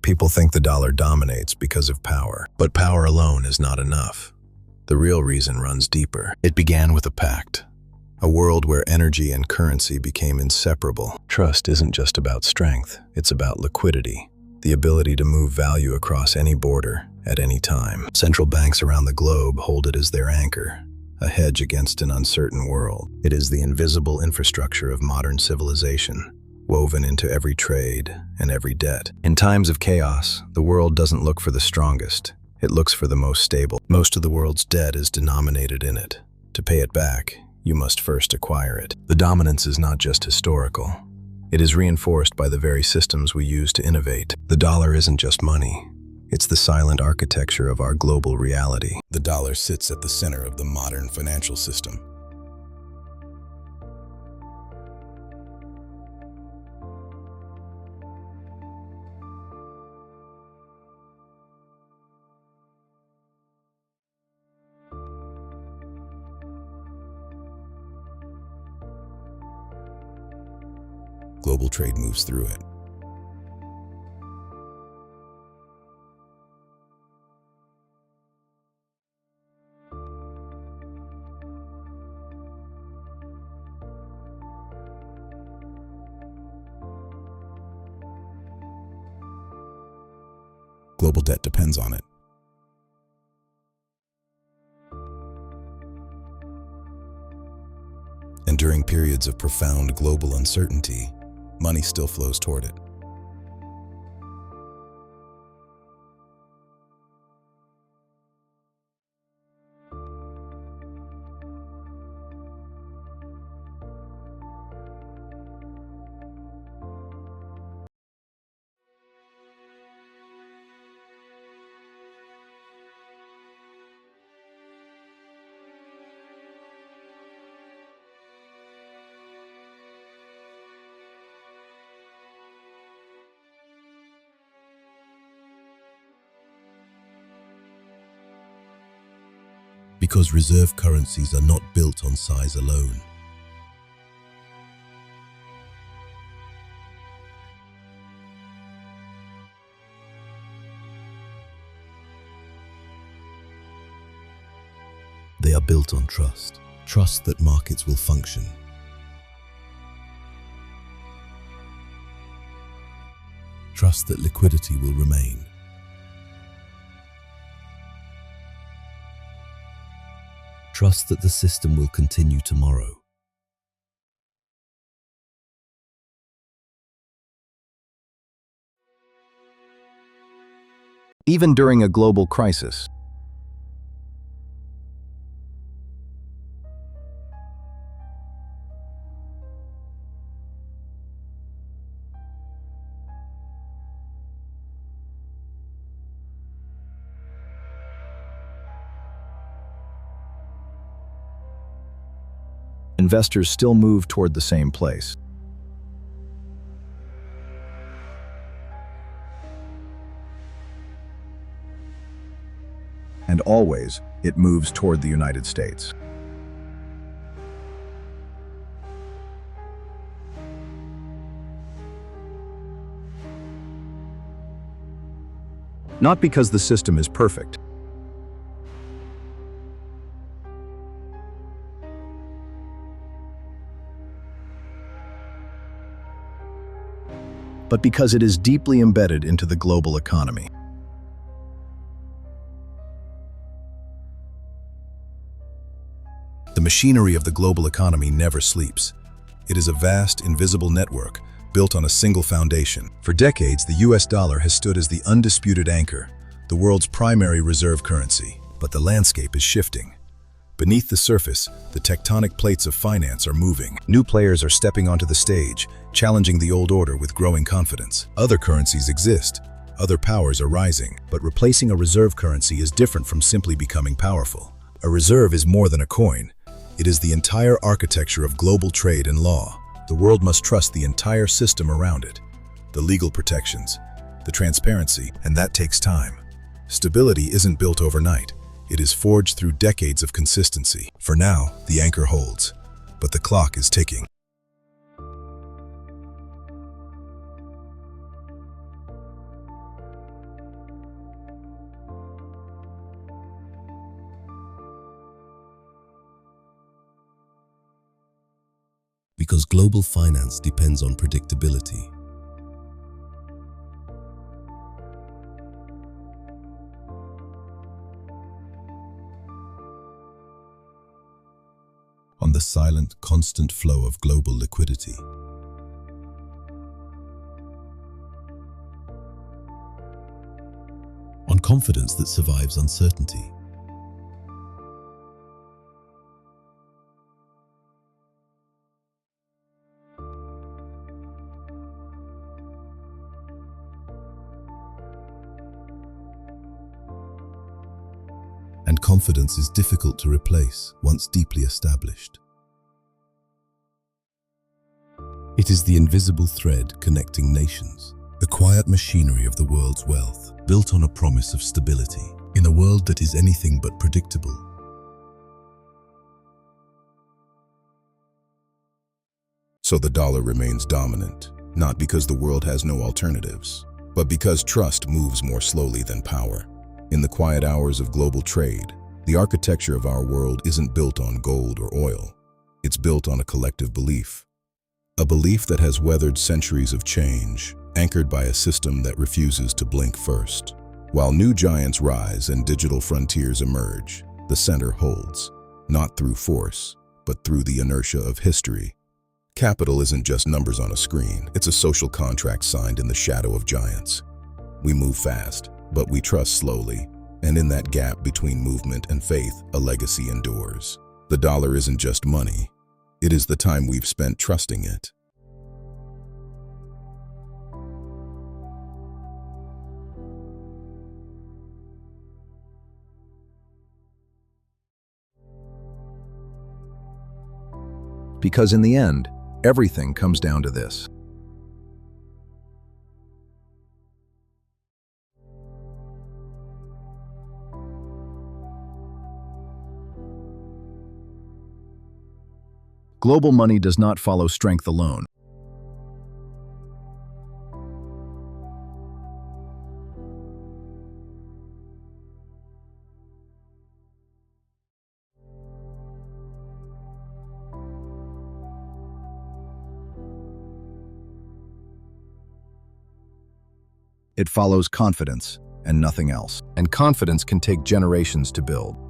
People think the dollar dominates because of power, but power alone is not enough. The real reason runs deeper. It began with a pact, a world where energy and currency became inseparable. Trust isn't just about strength, it's about liquidity, the ability to move value across any border at any time. Central banks around the globe hold it as their anchor, a hedge against an uncertain world. It is the invisible infrastructure of modern civilization, woven into every trade and every debt. In times of chaos, the world doesn't look for the strongest, it looks for the most stable. Most of the world's debt is denominated in it. To pay it back, you must first acquire it. The dominance is not just historical. It is reinforced by the very systems we use to innovate. The dollar isn't just money. It's the silent architecture of our global reality. The dollar sits at the center of the modern financial system. Global trade moves through it. Global debt depends on it. And during periods of profound global uncertainty, money still flows toward it. Because reserve currencies are not built on size alone. They are built on trust. Trust that markets will function. Trust that liquidity will remain. Trust that the system will continue tomorrow. Even during a global crisis, investors still move toward the same place. And always, it moves toward the United States. Not because the system is perfect, but because it is deeply embedded into the global economy. The machinery of the global economy never sleeps. It is a vast, invisible network built on a single foundation. For decades, the US dollar has stood as the undisputed anchor, the world's primary reserve currency. But the landscape is shifting. Beneath the surface, the tectonic plates of finance are moving. New players are stepping onto the stage, challenging the old order with growing confidence. Other currencies exist, other powers are rising, but replacing a reserve currency is different from simply becoming powerful. A reserve is more than a coin. It is the entire architecture of global trade and law. The world must trust the entire system around it. The legal protections, the transparency, and that takes time. Stability isn't built overnight. It is forged through decades of consistency. For now, the anchor holds, but the clock is ticking. Because global finance depends on predictability. On the silent, constant flow of global liquidity. On confidence that survives uncertainty. And confidence is difficult to replace once deeply established. It is the invisible thread connecting nations, the quiet machinery of the world's wealth, built on a promise of stability, in a world that is anything but predictable. So the dollar remains dominant, not because the world has no alternatives, but because trust moves more slowly than power. In the quiet hours of global trade, the architecture of our world isn't built on gold or oil. It's built on a collective belief. A belief that has weathered centuries of change, anchored by a system that refuses to blink first. While new giants rise and digital frontiers emerge, the center holds, not through force, but through the inertia of history. Capital isn't just numbers on a screen, it's a social contract signed in the shadow of giants. We move fast, but we trust slowly, and in that gap between movement and faith, a legacy endures. The dollar isn't just money, it is the time we've spent trusting it. Because in the end, everything comes down to this. Global money does not follow strength alone. It follows confidence and nothing else. And confidence can take generations to build.